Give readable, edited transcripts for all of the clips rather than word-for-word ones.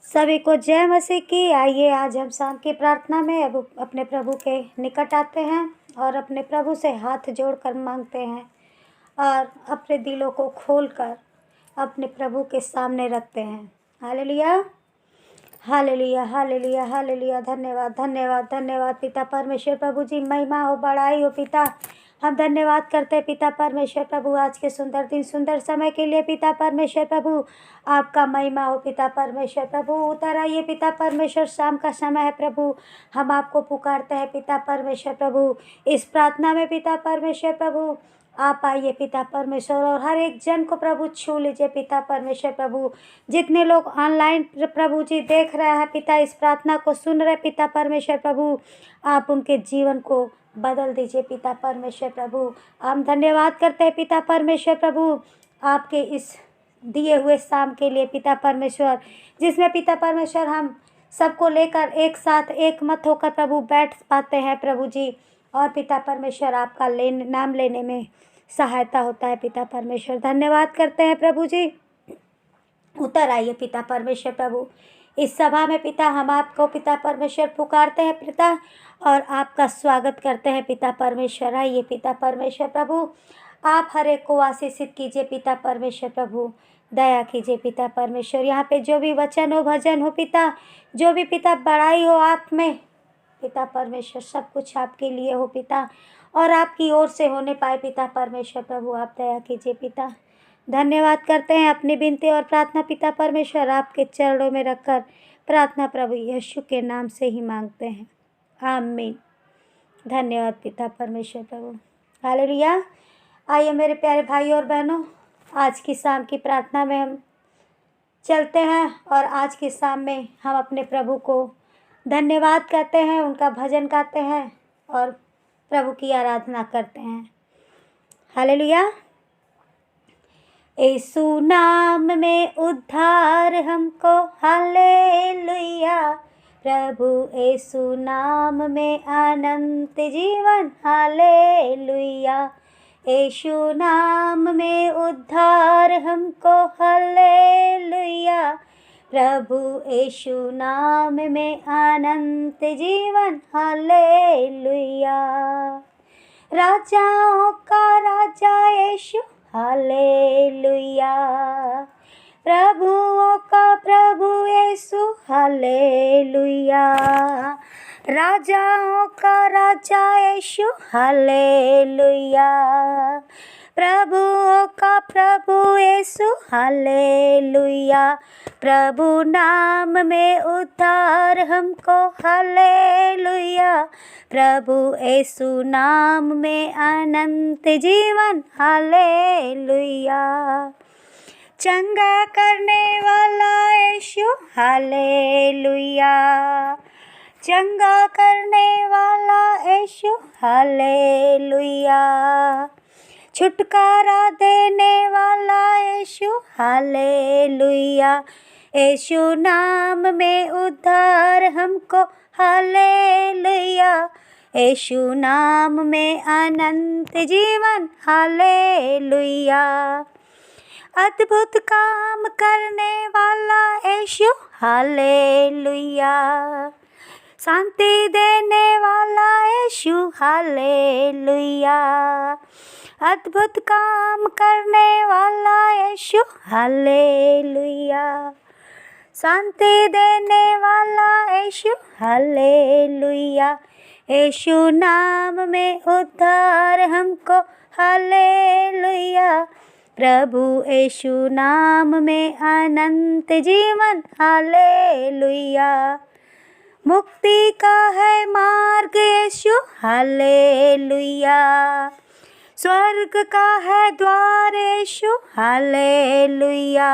सभी को जय मसीह की। आइए आज हम शाम की प्रार्थना में अब अपने प्रभु के निकट आते हैं और अपने प्रभु से हाथ जोड़कर मांगते हैं और अपने दिलों को खोलकर अपने प्रभु के सामने रखते हैं। Hallelujah, hallelujah, hallelujah, hallelujah. धन्यवाद, धन्यवाद, धन्यवाद पिता परमेश्वर। प्रभु जी महिमा हो, बड़ाई हो पिता। हम धन्यवाद करते हैं पिता परमेश्वर प्रभु आज के सुंदर दिन, सुंदर समय के लिए पिता परमेश्वर प्रभु। आपका महिमा हो पिता परमेश्वर प्रभु। उतर आइए पिता परमेश्वर, शाम का समय है प्रभु। हम आपको पुकारते हैं पिता परमेश्वर प्रभु। इस प्रार्थना में पिता परमेश्वर प्रभु आप आइए पिता परमेश्वर और हर एक जन को प्रभु छू लीजिए पिता परमेश्वर प्रभु। जितने लोग ऑनलाइन प्रभु जी देख रहे हैं पिता, इस प्रार्थना को सुन रहे पिता परमेश्वर प्रभु, आप उनके जीवन को बदल दीजिए पिता परमेश्वर प्रभु। हम धन्यवाद करते हैं पिता परमेश्वर प्रभु आपके इस दिए हुए शाम के लिए पिता परमेश्वर, जिसमें पिता परमेश्वर हम सबको लेकर एक साथ एक मत होकर प्रभु बैठ पाते हैं प्रभु जी। और पिता परमेश्वर आपका नाम लेने में सहायता होता है पिता परमेश्वर। धन्यवाद करते हैं प्रभु जी। उतर आइए पिता परमेश्वर प्रभु इस सभा में पिता। हम आपको पिता परमेश्वर पुकारते हैं पिता और आपका स्वागत करते हैं पिता परमेश्वर। आइए पिता परमेश्वर प्रभु, आप हर एक को आशीषित कीजिए पिता परमेश्वर प्रभु। दया कीजिए पिता परमेश्वर। यहाँ पे जो भी वचन हो, भजन हो पिता, जो भी पिता बड़ाई हो आप में पिता परमेश्वर, सब कुछ आपके लिए हो पिता और आपकी ओर से होने पाए पिता परमेश्वर प्रभु। आप दया कीजिए पिता। धन्यवाद करते हैं अपनी विनती और प्रार्थना पिता परमेश्वर आपके चरणों में रखकर प्रार्थना प्रभु यीशु के नाम से ही मांगते हैं, आमीन। धन्यवाद पिता परमेश्वर प्रभु। हालेलुया। आइए मेरे प्यारे भाई और बहनों, आज की शाम की प्रार्थना में हम चलते हैं और आज की शाम में हम अपने प्रभु को धन्यवाद करते हैं, उनका भजन गाते हैं और प्रभु की आराधना करते हैं। हालेलुया। यीशु नाम में उद्धार हमको, हालेलुया। प्रभु यीशु नाम में अनंत जीवन, हालेलुया। यीशु नाम में उद्धार हमको, हालेलुया। प्रभु यीशु नाम में अनंत जीवन, हालेलुया। राजाओं का राजा यीशु, हालेलुया। प्रभुओं का प्रभु यीशु, हालेलुया। राजाओं का राजा यीशु, हालेलुया। प्रभुओं का प्रभु यीशु, हालेलुया। प्रभु नाम में उद्धार हमको, हालेलुया। प्रभु यीशु नाम में अनंत जीवन, हालेलुया। चंगा करने वाला यीशु, हालेलुया। चंगा करने वाला यीशु, हालेलुया। छुटकारा देने वाला यीशु, हालेलुया। यीशु नाम में उद्धार हमको, हालेलुया। यीशु नाम में अनंत जीवन, हालेलुया। अद्भुत काम करने वाला यीशु, हालेलुया। शांति देने वाला यीशु, हालेलुया। अद्भुत काम करने वाला यीशु, हालेलुया। शांति देने वाला यीशु, हालेलुया। यीशु नाम में उद्धार हमको, हालेलुया। प्रभु यीशु नाम में अनंत जीवन, हालेलुया। मुक्ति का है मार्ग यीशु, हालेलुया। स्वर्ग का है द्वार यीशु, हालेलुया।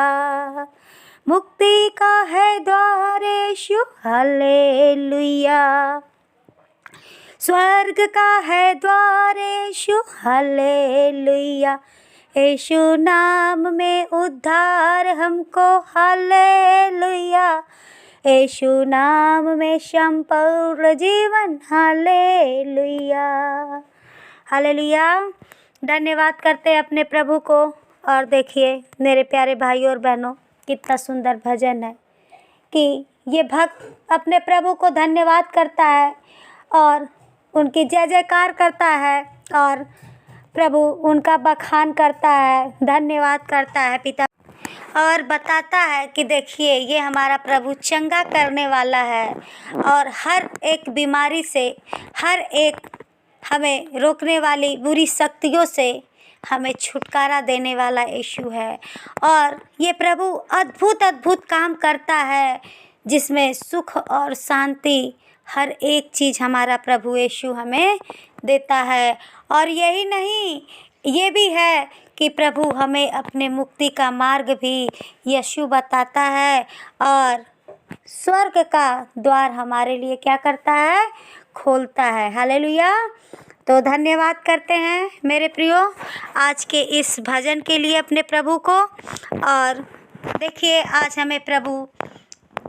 मुक्ति का है द्वार यीशु, हालेलुया। स्वर्ग का है द्वार यीशु, हालेलुया। यीशु नाम में उद्धार हमको, हालेलुया। यीशु नाम में संपूर्ण जीवन, हालेलुया। हालेलुया। धन्यवाद करते हैं अपने प्रभु को। और देखिए मेरे प्यारे भाई और बहनों, कितना सुंदर भजन है, कि ये भक्त अपने प्रभु को धन्यवाद करता है और उनकी जय जयकार करता है और प्रभु उनका बखान करता है, धन्यवाद करता है पिता, और बताता है कि देखिए ये हमारा प्रभु चंगा करने वाला है और हर एक बीमारी से, हर एक हमें रोकने वाली बुरी शक्तियों से हमें छुटकारा देने वाला यीशु है। और ये प्रभु अद्भुत अद्भुत काम करता है जिसमें सुख और शांति, हर एक चीज़ हमारा प्रभु यीशु हमें देता है। और यही नहीं, ये भी है कि प्रभु हमें अपने मुक्ति का मार्ग भी यीशु बताता है और स्वर्ग का द्वार हमारे लिए क्या करता है, खोलता है। हालेलुया। तो धन्यवाद करते हैं मेरे प्रियो आज के इस भजन के लिए अपने प्रभु को। और देखिए आज हमें प्रभु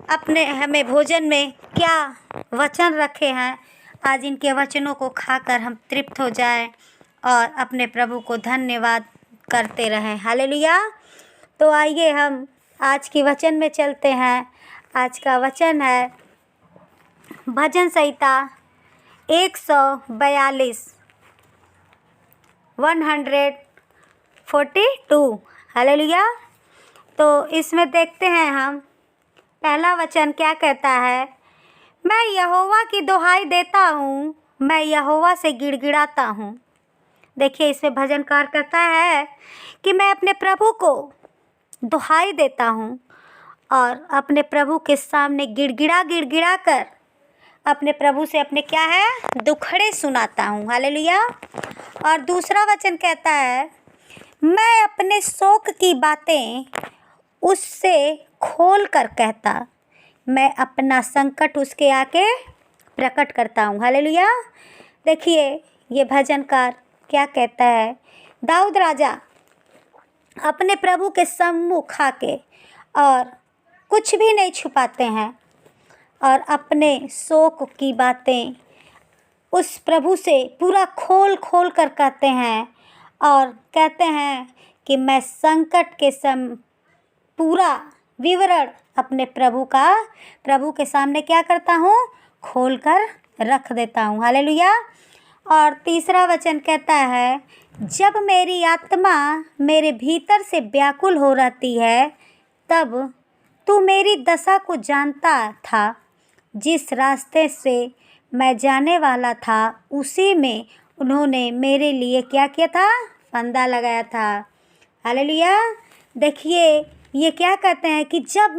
हमें भोजन में क्या वचन रखे हैं, आज इनके वचनों को खाकर हम तृप्त हो जाएं और अपने प्रभु को धन्यवाद करते रहें। हालेलुया। तो आइए हम आज के वचन में चलते हैं। आज का वचन है भजन संहिता 142 142। हालेलुया। तो इसमें देखते हैं हम पहला वचन क्या कहता है। मैं यहोवा की दुहाई देता हूँ, मैं यहोवा से गिड़गिड़ाता हूँ। देखिए इसमें भजनकार कहता है कि मैं अपने प्रभु को दुहाई देता हूँ और अपने प्रभु के सामने गिड़गिड़ा कर अपने प्रभु से अपने क्या है, दुखड़े सुनाता हूँ। हालेलुया। और दूसरा वचन कहता है मैं अपने शोक की बातें उससे खोल कर कहता, मैं अपना संकट उसके आके प्रकट करता हूँ। हालेलुया। देखिए ये भजनकार क्या कहता है। दाऊद राजा अपने प्रभु के सम्मुख आके और कुछ भी नहीं छुपाते हैं और अपने शोक की बातें उस प्रभु से पूरा खोल कर कहते हैं और कहते हैं कि मैं संकट के पूरा विवरण अपने प्रभु के सामने क्या करता हूँ, खोल कर रख देता हूँ। हालेलुया। और तीसरा वचन कहता है जब मेरी आत्मा मेरे भीतर से व्याकुल हो रहती है तब तू मेरी दशा को जानता था। जिस रास्ते से मैं जाने वाला था उसी में उन्होंने मेरे लिए क्या किया था, फंदा लगाया था। हालेलुया। देखिए ये क्या कहते हैं कि जब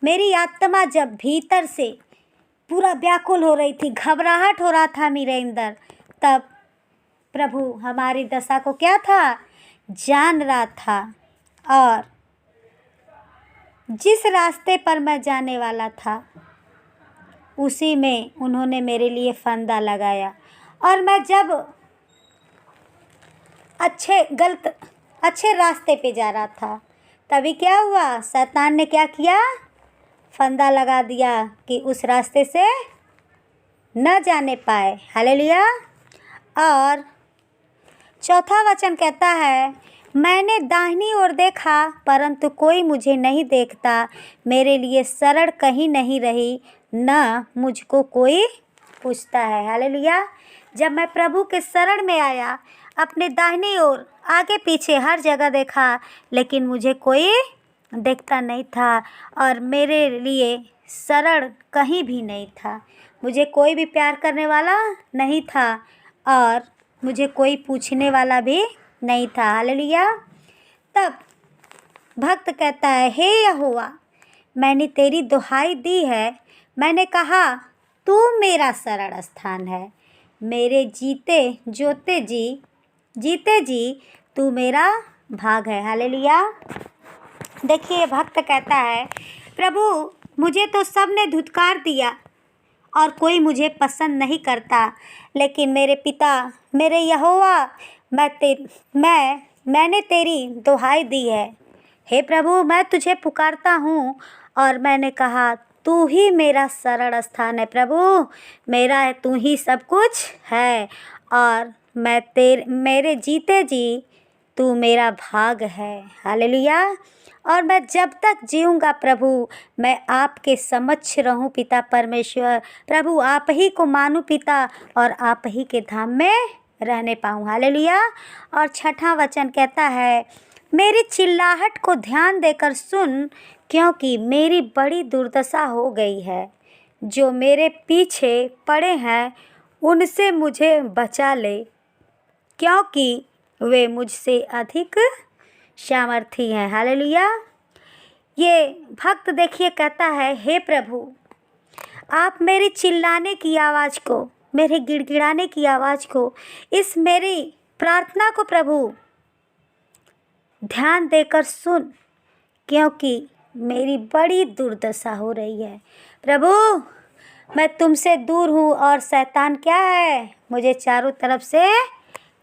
मेरी आत्मा जब भीतर से पूरा व्याकुल हो रही थी, घबराहट हो रहा था मेरे अंदर, तब प्रभु हमारी दशा को क्या था, जान रहा था और जिस रास्ते पर मैं जाने वाला था उसी में उन्होंने मेरे लिए फंदा लगाया। और मैं जब अच्छे रास्ते पे जा रहा था तभी क्या हुआ, शैतान ने क्या किया, फंदा लगा दिया कि उस रास्ते से न जाने पाए। हालेलुया। और चौथा वचन कहता है मैंने दाहिनी ओर देखा परंतु कोई मुझे नहीं देखता, मेरे लिए शरण कहीं नहीं रही, न मुझको कोई पूछता है। हालेलुया। जब मैं प्रभु के शरण में आया, अपने दाहिनी ओर आगे पीछे हर जगह देखा, लेकिन मुझे कोई देखता नहीं था और मेरे लिए शरण कहीं भी नहीं था। मुझे कोई भी प्यार करने वाला नहीं था और मुझे कोई पूछने वाला भी नहीं था। हालेलुया। तब भक्त कहता है हे यहोवा मैंने तेरी दुहाई दी है, मैंने कहा तू मेरा शरण स्थान है, मेरे जीते जी तू मेरा भाग है। हालेलुया। देखिए भक्त कहता है प्रभु मुझे तो सब ने धुतकार दिया और कोई मुझे पसंद नहीं करता, लेकिन मेरे पिता मेरे यहोवा मैंने तेरी दुहाई दी है। हे प्रभु मैं तुझे पुकारता हूँ और मैंने कहा तू ही मेरा शरण स्थान है। प्रभु मेरा है, तू ही सब कुछ है और मैं मेरे जीते जी तू मेरा भाग है। हालेलुया। और मैं जब तक जीऊँगा प्रभु, मैं आपके समक्ष रहूं पिता परमेश्वर। प्रभु आप ही को मानूं पिता, और आप ही के धाम में रहने पाऊं। हालेलुया। और 6वां वचन कहता है, मेरी चिल्लाहट को ध्यान देकर सुन, क्योंकि मेरी बड़ी दुर्दशा हो गई है। जो मेरे पीछे पड़े हैं उनसे मुझे बचा ले, क्योंकि वे मुझसे अधिक सामर्थी हैं। हालेलुया। ये भक्त देखिए कहता है, हे प्रभु आप मेरी चिल्लाने की आवाज़ को, मेरे गिड़गिड़ाने की आवाज़ को, इस मेरी प्रार्थना को प्रभु ध्यान देकर सुन, क्योंकि मेरी बड़ी दुर्दशा हो रही है। प्रभु मैं तुमसे दूर हूँ और शैतान क्या है, मुझे चारों तरफ से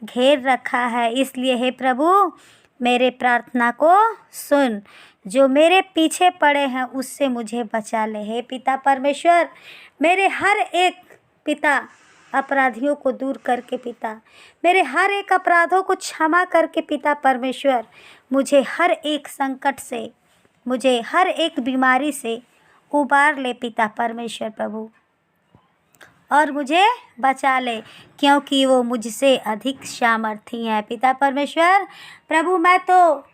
घेर रखा है। इसलिए हे प्रभु मेरे प्रार्थना को सुन, जो मेरे पीछे पड़े हैं उससे मुझे बचा ले। हे पिता परमेश्वर, मेरे हर एक पिता अपराधियों को दूर करके पिता, मेरे हर एक अपराधों को क्षमा करके पिता परमेश्वर, मुझे हर एक संकट से, मुझे हर एक बीमारी से उबार ले पिता परमेश्वर प्रभु, और मुझे बचा ले, क्योंकि वो मुझसे अधिक सामर्थी हैं। पिता परमेश्वर प्रभु मैं तो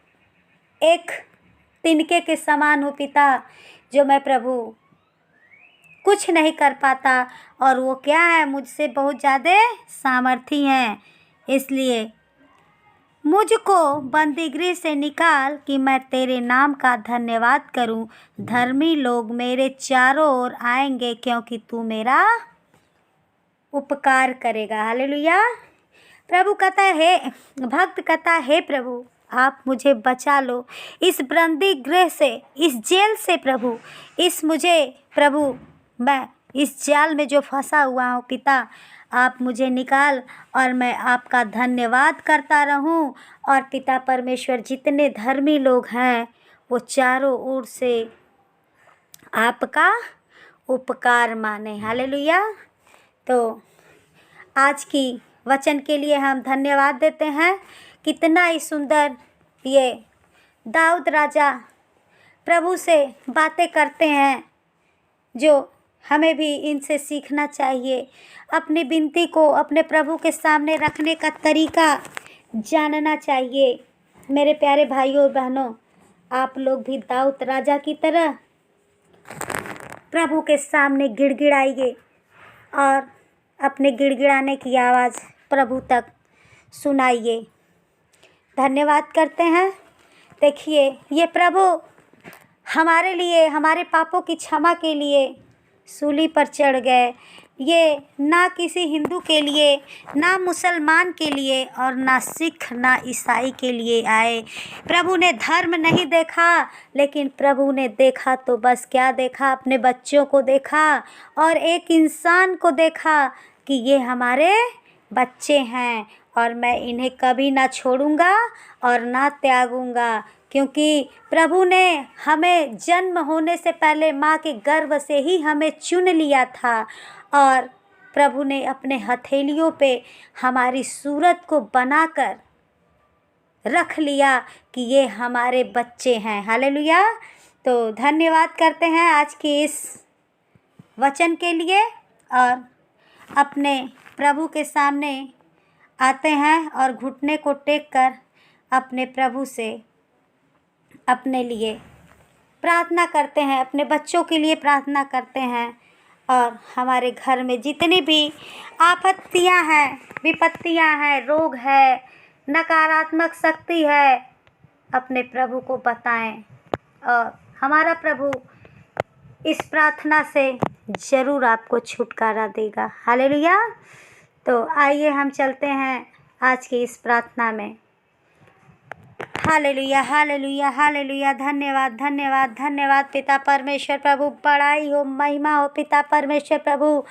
एक तिनके के समान हूँ पिता, जो मैं प्रभु कुछ नहीं कर पाता, और वो क्या है, मुझसे बहुत ज़्यादा सामर्थी हैं। इसलिए मुझको बंदीगृह से निकाल कि मैं तेरे नाम का धन्यवाद करूं। धर्मी लोग मेरे चारों ओर आएंगे, क्योंकि तू मेरा उपकार करेगा। हालेलुया। प्रभु कहता है, भक्त कहता है, हे प्रभु आप मुझे बचा लो इस बंदी गृह से, इस जेल से प्रभु, इस मुझे प्रभु मैं इस जाल में जो फंसा हुआ हूँ पिता, आप मुझे निकाल और मैं आपका धन्यवाद करता रहूं। और पिता परमेश्वर जितने धर्मी लोग हैं वो चारों ओर से आपका उपकार माने। हालेलुया। तो आज की वचन के लिए हम धन्यवाद देते हैं। कितना ही सुंदर ये दाऊद राजा प्रभु से बातें करते हैं, जो हमें भी इनसे सीखना चाहिए। अपनी विनती को अपने प्रभु के सामने रखने का तरीका जानना चाहिए। मेरे प्यारे भाइयों और बहनों, आप लोग भी दाऊद राजा की तरह प्रभु के सामने गिड़गिड़ाइए और अपने गिड़गिड़ाने की आवाज़ प्रभु तक सुनाइए। धन्यवाद करते हैं। देखिए ये प्रभु हमारे लिए, हमारे पापों की क्षमा के लिए सूली पर चढ़ गए। ये ना किसी हिंदू के लिए, ना मुसलमान के लिए, और ना सिख ना ईसाई के लिए आए। प्रभु ने धर्म नहीं देखा, लेकिन प्रभु ने देखा तो बस क्या देखा, अपने बच्चों को देखा और एक इंसान को देखा कि ये हमारे बच्चे हैं और मैं इन्हें कभी ना छोड़ूंगा और ना त्यागूंगा। क्योंकि प्रभु ने हमें जन्म होने से पहले माँ के गर्भ से ही हमें चुन लिया था, और प्रभु ने अपने हथेलियों पे हमारी सूरत को बनाकर रख लिया कि ये हमारे बच्चे हैं। हालेलुया। तो धन्यवाद करते हैं आज की इस वचन के लिए, और अपने प्रभु के सामने आते हैं और घुटने को टेक कर अपने प्रभु से अपने लिए प्रार्थना करते हैं, अपने बच्चों के लिए प्रार्थना करते हैं, और हमारे घर में जितनी भी आपत्तियां हैं, विपत्तियां हैं, रोग है, नकारात्मक शक्ति है, अपने प्रभु को बताएं और हमारा प्रभु इस प्रार्थना से ज़रूर आपको छुटकारा देगा। हालेलुया। तो आइए हम चलते हैं आज की इस प्रार्थना में। Hallelujah hallelujah hallelujah. धन्यवाद धन्यवाद धन्यवाद पिता परमेश्वर प्रभु। बड़ाई हो, महिमा हो पिता परमेश्वर प्रभु।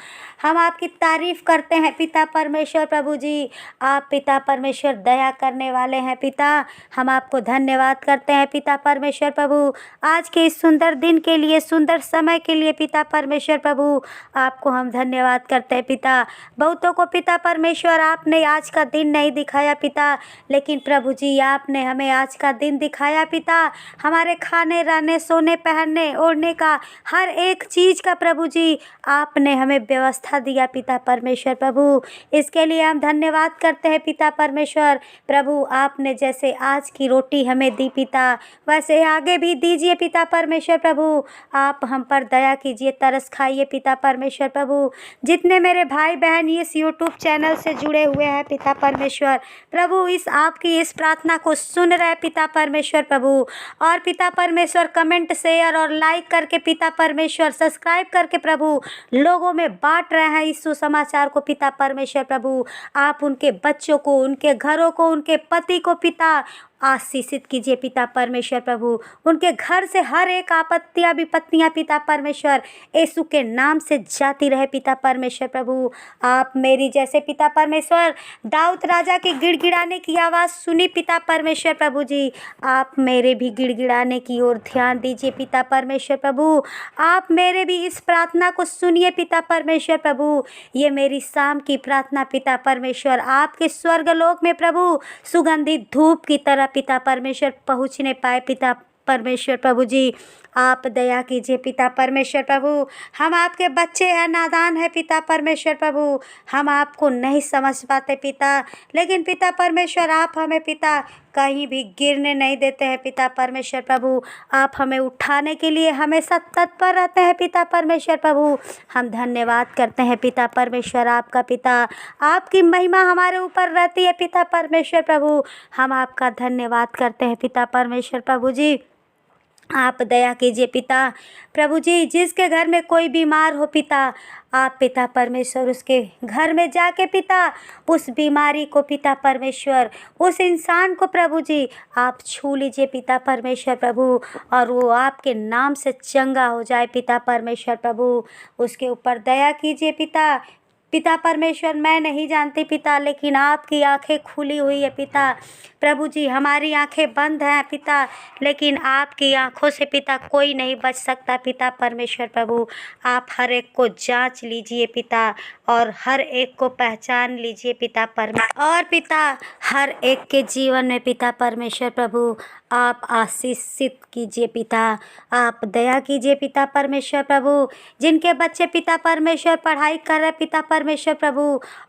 हम आपकी तारीफ करते हैं पिता परमेश्वर प्रभु जी। आप पिता परमेश्वर दया करने वाले हैं पिता। हम आपको धन्यवाद करते हैं पिता परमेश्वर प्रभु, आज के इस सुंदर दिन के लिए, सुंदर समय के लिए पिता परमेश्वर प्रभु। आपको हम धन्यवाद करते हैं पिता। बहुतों को पिता परमेश्वर आपने आज का दिन नहीं दिखाया पिता, लेकिन प्रभु जी आपने हमें आज का दिन दिखाया पिता। हमारे खाने, रहने, सोने, पहनने, ओढ़ने का, हर एक चीज़ का प्रभु जी आपने हमें व्यवस्था दिया पिता परमेश्वर प्रभु। इसके लिए हम धन्यवाद करते हैं पिता परमेश्वर प्रभु। आपने जैसे आज की रोटी हमें दी पिता, वैसे आगे भी दीजिए पिता परमेश्वर प्रभु। आप हम पर दया कीजिए, तरस खाइए पिता परमेश्वर प्रभु। जितने मेरे भाई बहन इस यूट्यूब चैनल से जुड़े हुए हैं पिता परमेश्वर प्रभु, इस आपकी इस प्रार्थना को सुन रहे पिता परमेश्वर प्रभु, और पिता परमेश्वर कमेंट, शेयर और लाइक करके पिता परमेश्वर सब्सक्राइब करके प्रभु लोगों में बांट रहे हैं इस सुसमाचार को पिता परमेश्वर प्रभु। आप उनके बच्चों को, उनके घरों को, उनके पति को पिता आशीषित कीजिए पिता परमेश्वर प्रभु। उनके घर से हर एक आपत्तियां विपत्तियां पिता परमेश्वर यीशु के नाम से जाती रहे पिता परमेश्वर प्रभु। आप मेरी जैसे पिता परमेश्वर दाऊद राजा की गिड़गिड़ाने की आवाज़ सुनी पिता परमेश्वर प्रभु जी, आप मेरे भी गिड़गिड़ाने की ओर ध्यान दीजिए पिता परमेश्वर प्रभु। आप मेरे भी इस प्रार्थना को सुनिए पिता परमेश्वर प्रभु। ये मेरी शाम की प्रार्थना पिता परमेश्वर आपके स्वर्गलोक में प्रभु सुगंधित धूप की तरह पिता परमेश्वर पहुँचने पाए पिता परमेश्वर प्रभु जी। आप दया कीजिए पिता परमेश्वर प्रभु। हम आपके बच्चे हैं, नादान है पिता परमेश्वर प्रभु। हम आपको नहीं समझ पाते पिता, लेकिन पिता परमेश्वर आप हमें पिता कहीं भी गिरने नहीं देते हैं पिता परमेश्वर प्रभु। आप हमें उठाने के लिए हमेशा तत्पर रहते हैं पिता परमेश्वर प्रभु। हम धन्यवाद करते हैं पिता परमेश्वर आपका पिता। आपकी महिमा हमारे ऊपर रहती है पिता परमेश्वर प्रभु। हम आपका धन्यवाद करते हैं पिता परमेश्वर प्रभु जी। आप दया कीजिए पिता प्रभु जी। जिसके घर में कोई बीमार हो पिता, आप पिता परमेश्वर उसके घर में जाके पिता उस बीमारी को पिता परमेश्वर, उस इंसान को प्रभु जी आप छू लीजिए पिता परमेश्वर प्रभु, और वो आपके नाम से चंगा हो जाए पिता परमेश्वर प्रभु। उसके ऊपर दया कीजिए पिता। पिता परमेश्वर मैं नहीं जानती पिता, लेकिन आपकी आंखें खुली हुई है पिता प्रभु जी। हमारी आंखें बंद हैं पिता, लेकिन आपकी आंखों से पिता कोई नहीं बच सकता पिता परमेश्वर प्रभु। आप हर एक को जांच लीजिए पिता, और हर एक को पहचान लीजिए पिता परमेश्वर, और पिता हर एक के जीवन में पिता परमेश्वर प्रभु आप आशीषित कीजिए पिता। आप दया कीजिए पिता परमेश्वर प्रभु। जिनके बच्चे पिता परमेश्वर पढ़ाई कर रहे पिता परमेश्वर प्रभु,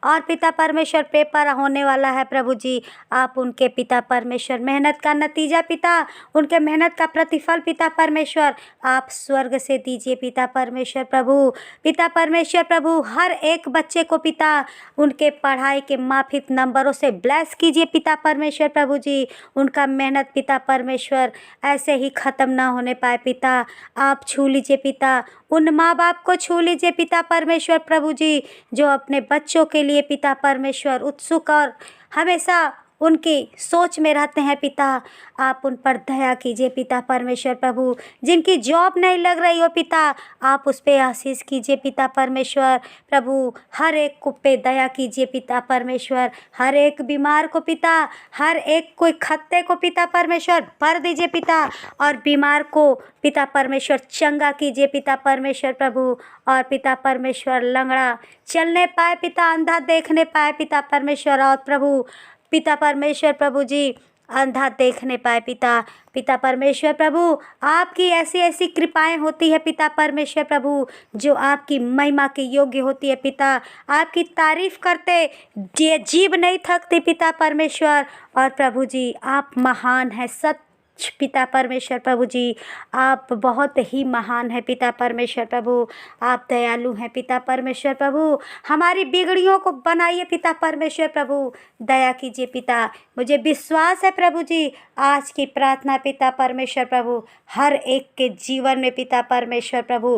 और पिता परमेश्वर पेपर होने वाला है प्रभु जी, आप उनके पिता परमेश्वर मेहनत का नतीजा पिता, उनके मेहनत का प्रतिफल पिता परमेश्वर आप स्वर्ग से दीजिए पिता परमेश्वर प्रभु। पिता परमेश्वर प्रभु हर एक बच्चे को पिता उनके पढ़ाई के माफिक नंबरों से ब्लेस कीजिए पिता परमेश्वर प्रभु जी। उनका मेहनत पिता परमेश्वर ऐसे ही ख़त्म ना होने पाए पिता। आप छू लीजिए पिता, उन माँ बाप को छू लीजिए पिता परमेश्वर प्रभु जी, जो अपने बच्चों के लिए पिता परमेश्वर उत्सुक और हमेशा उनकी सोच में रहते हैं पिता। आप उन पर दया कीजिए पिता परमेश्वर प्रभु। जिनकी जॉब नहीं लग रही हो पिता, आप उस पर आशीष कीजिए पिता परमेश्वर प्रभु। हर एक को पे दया कीजिए पिता परमेश्वर। हर एक बीमार को पिता, हर एक कोई खत्ते को पिता परमेश्वर भर दीजिए पिता, और बीमार को पिता परमेश्वर चंगा कीजिए पिता परमेश्वर प्रभु। और पिता परमेश्वर लंगड़ा चलने पाए पिता, अंधा देखने पाए पिता परमेश्वर, और प्रभु पिता परमेश्वर प्रभु जी अंधा देखने पाए पिता। पिता परमेश्वर प्रभु आपकी ऐसी ऐसी कृपाएं होती है पिता परमेश्वर प्रभु, जो आपकी महिमा के योग्य होती है पिता। आपकी तारीफ करते ये जीभ नहीं थकती पिता परमेश्वर। और प्रभु जी आप महान है सत्य पिता परमेश्वर प्रभु जी, आप बहुत ही महान है पिता परमेश्वर प्रभु। आप दयालु हैं पिता परमेश्वर प्रभु। हमारी बिगड़ियों को बनाइए पिता परमेश्वर प्रभु, दया कीजिए पिता। मुझे विश्वास है प्रभु जी आज की प्रार्थना पिता परमेश्वर प्रभु हर एक के जीवन में पिता परमेश्वर प्रभु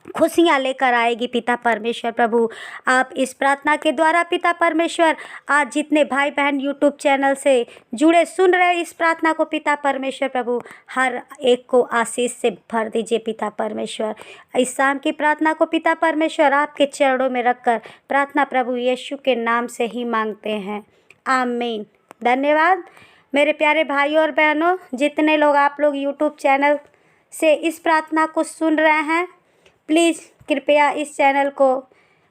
खुशियाँ लेकर आएगी पिता परमेश्वर प्रभु। आप इस प्रार्थना के द्वारा पिता परमेश्वर आज जितने भाई बहन यूट्यूब चैनल से जुड़े सुन रहे इस प्रार्थना को पिता परमेश्वर प्रभु, हर एक को आशीष से भर दीजिए पिता परमेश्वर। इस शाम की प्रार्थना को पिता परमेश्वर आपके चरणों में रखकर प्रार्थना प्रभु यीशु के नाम से ही मांगते हैं, आमीन। धन्यवाद मेरे प्यारे भाइयों और बहनों, जितने लोग आप लोग यूट्यूब चैनल से इस प्रार्थना को सुन रहे हैं, प्लीज़ कृपया इस चैनल को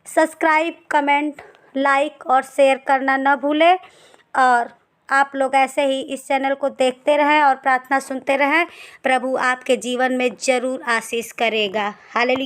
सब्सक्राइब, कमेंट, लाइक और शेयर करना न भूलें। और आप लोग ऐसे ही इस चैनल को देखते रहें और प्रार्थना सुनते रहें। प्रभु आपके जीवन में ज़रूर आशीष करेगा। हालेलुया।